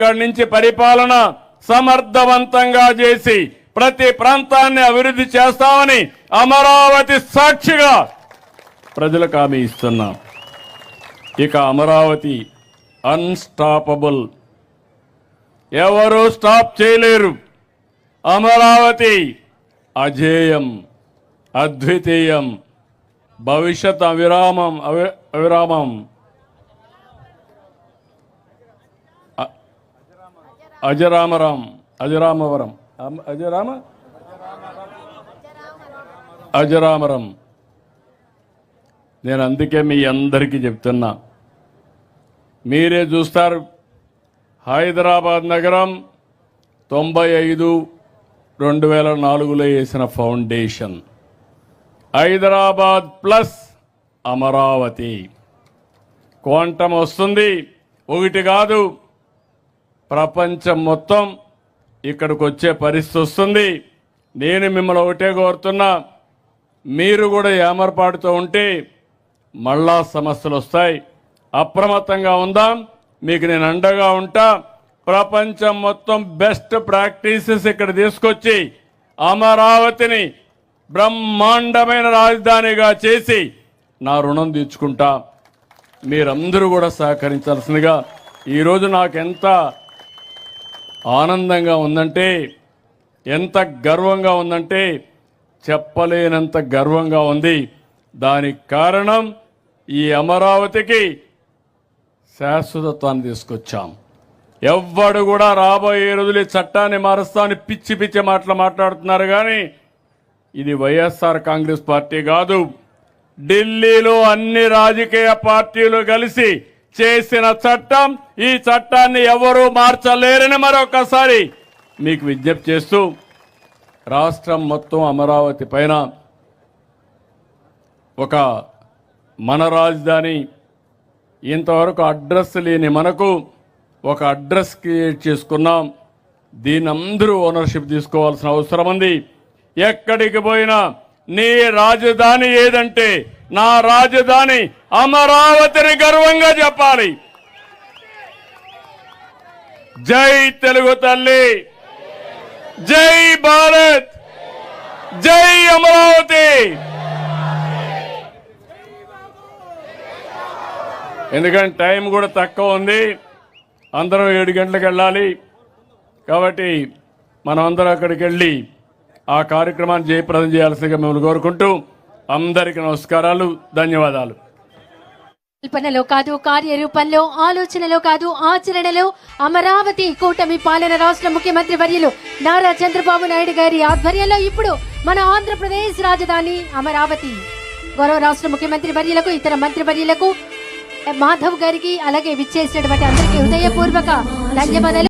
ఇక్కడి నుంచి పరిపాలన సమర్థవంతంగా చేసి ప్రతి ప్రాంతాన్ని అభివృద్ధి చేస్తామని అమరావతి సాక్షిగా ప్రజలకు హామీ ఇస్తున్నాం. ఇక అమరావతి అన్స్టాపబుల్, ఎవరు స్టాప్ చేయలేరు. అమరావతి అజేయం, అద్వితీయం, భవిష్యత్ అవిరామం అజరామరం. నేను అందుకే మీ అందరికీ చెప్తున్నా, మీరే చూస్తారు. హైదరాబాద్ నగరం 95/2004లో వేసిన foundation. Hyderabad plus Amaravati. Quantum వస్తుంది, ఒకటి కాదు, ప్రపంచం మొత్తం ఇక్కడికి వచ్చే పరిస్థితి వస్తుంది. నేను మిమ్మల్ని ఒకటే కోరుతున్నా, మీరు కూడా ఏమరపాటుతో ఉంటే మళ్ళా సమస్యలు వస్తాయి. అప్రమత్తంగా ఉందాం. మీకు నేను అండగా ఉంటా. ప్రపంచం మొత్తం బెస్ట్ ప్రాక్టీసెస్ ఇక్కడ తీసుకొచ్చి అమరావతిని బ్రహ్మాండమైన రాజధానిగా చేసి నా రుణం తీర్చుకుంటా. మీరందరూ కూడా సహకరించాల్సిందిగా. ఈరోజు నాకు ఎంత ఆనందంగా ఉందంటే, ఎంత గర్వంగా ఉందంటే చెప్పలేనంత గర్వంగా ఉంది. దానికి కారణం ఈ అమరావతికి శాశ్వతత్వాన్ని తీసుకొచ్చాం. ఎవ్వడు కూడా రాబోయే రోజులు చట్టాన్ని మారుస్తామని పిచ్చి పిచ్చి మాటలు మాట్లాడుతున్నారు. కానీ ఇది వైఎస్ఆర్ కాంగ్రెస్ పార్టీ కాదు, ఢిల్లీలో అన్ని రాజకీయ పార్టీలు కలిసి చేసిన చట్టం. ఈ చట్టాన్ని ఎవరూ మార్చలేరని మరొకసారి మీకు విజ్ఞప్తి చేస్తూ, రాష్ట్రం మొత్తం అమరావతి పైన ఒక మన రాజధాని, ఇంతవరకు అడ్రస్ లేని మనకు ఒక అడ్రస్ క్రియేట్ చేసుకున్నాం. దీని అందరూ ఓనర్షిప్ తీసుకోవాల్సిన అవసరం ఉంది. ఎక్కడికి పోయినా నీ రాజధాని ఏదంటే నా రాజధాని అమరావతిని గర్వంగా చెప్పాలి. జై తెలుగు తల్లి, జై భారత్, జై అమరావతి. ఎందుకంటే టైం కూడా తక్కువ ఉంది, అందరం 7 గంటలకు వెళ్ళాలి. కాబట్టి మనం అందరం అక్కడికి వెళ్ళి ఆ కార్యక్రమాన్ని జయప్రదం చేయాల్సిందిగా మిమ్మల్ని కోరుకుంటూ అందరికీ నమస్కారాలు, ధన్యవాదాలు. కల్పనలో కాదు, కార్యరూపంలో, ఆలోచనలో కాదు, ఆచరణలో అమరావతి కూటమి పాలన రాష్ట్ర ముఖ్యమంత్రి వర్యులు నారా చంద్రబాబు నాయుడు గారి ఆధ్వర్యంలో ఇప్పుడు మన ఆంధ్రప్రదేశ్ రాజధాని అమరావతి. గౌరవ రాష్ట్ర ముఖ్యమంత్రి వర్యులకు, ఇతర మంత్రి వర్యులకు, మాధవ్ గారికి, అలాగే విచ్చేసినటువంటి అందరికీ హృదయపూర్వక ధన్యవాదాలు.